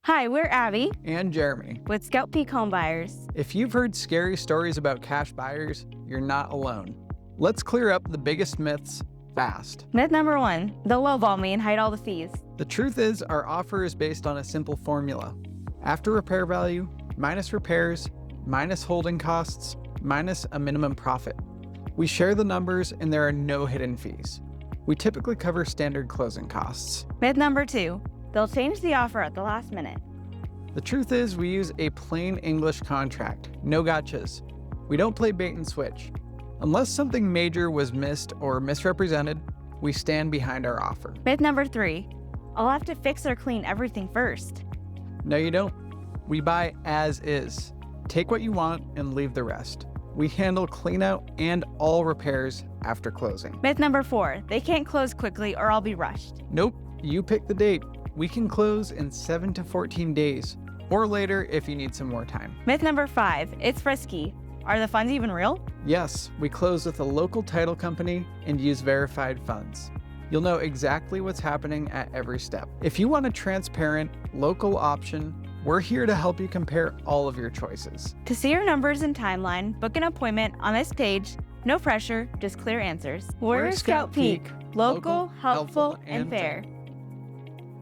Hi, we're Abby And Jeremy. with Scout Peak Home Buyers. If you've heard scary stories about cash buyers, you're not alone. Let's clear up the biggest myths fast. Myth number 1, they'll lowball me and hide all the fees. The truth is, our offer is based on a simple formula. After repair value, minus repairs, minus holding costs, minus a minimum profit. We share the numbers and there are no hidden fees. We typically cover standard closing costs. Myth number 2, they'll change the offer at the last minute. The truth is, we use a plain English contract, no gotchas. We don't play bait and switch. Unless something major was missed or misrepresented, we stand behind our offer. Myth number 3, I'll have to fix or clean everything first. No, you don't. We buy as is. Take what you want and leave the rest. We handle clean out and all repairs after closing. Myth number 4, they can't close quickly or I'll be rushed. Nope, you pick the date. We can close in 7 to 14 days, or later if you need some more time. Myth number 5, it's risky. Are the funds even real? Yes, we close with a local title company and use verified funds. You'll know exactly what's happening at every step. If you want a transparent, local option, we're here to help you compare all of your choices. To see your numbers and timeline, book an appointment on this page. No pressure, just clear answers. We're Scout Peak, local, helpful, and fair.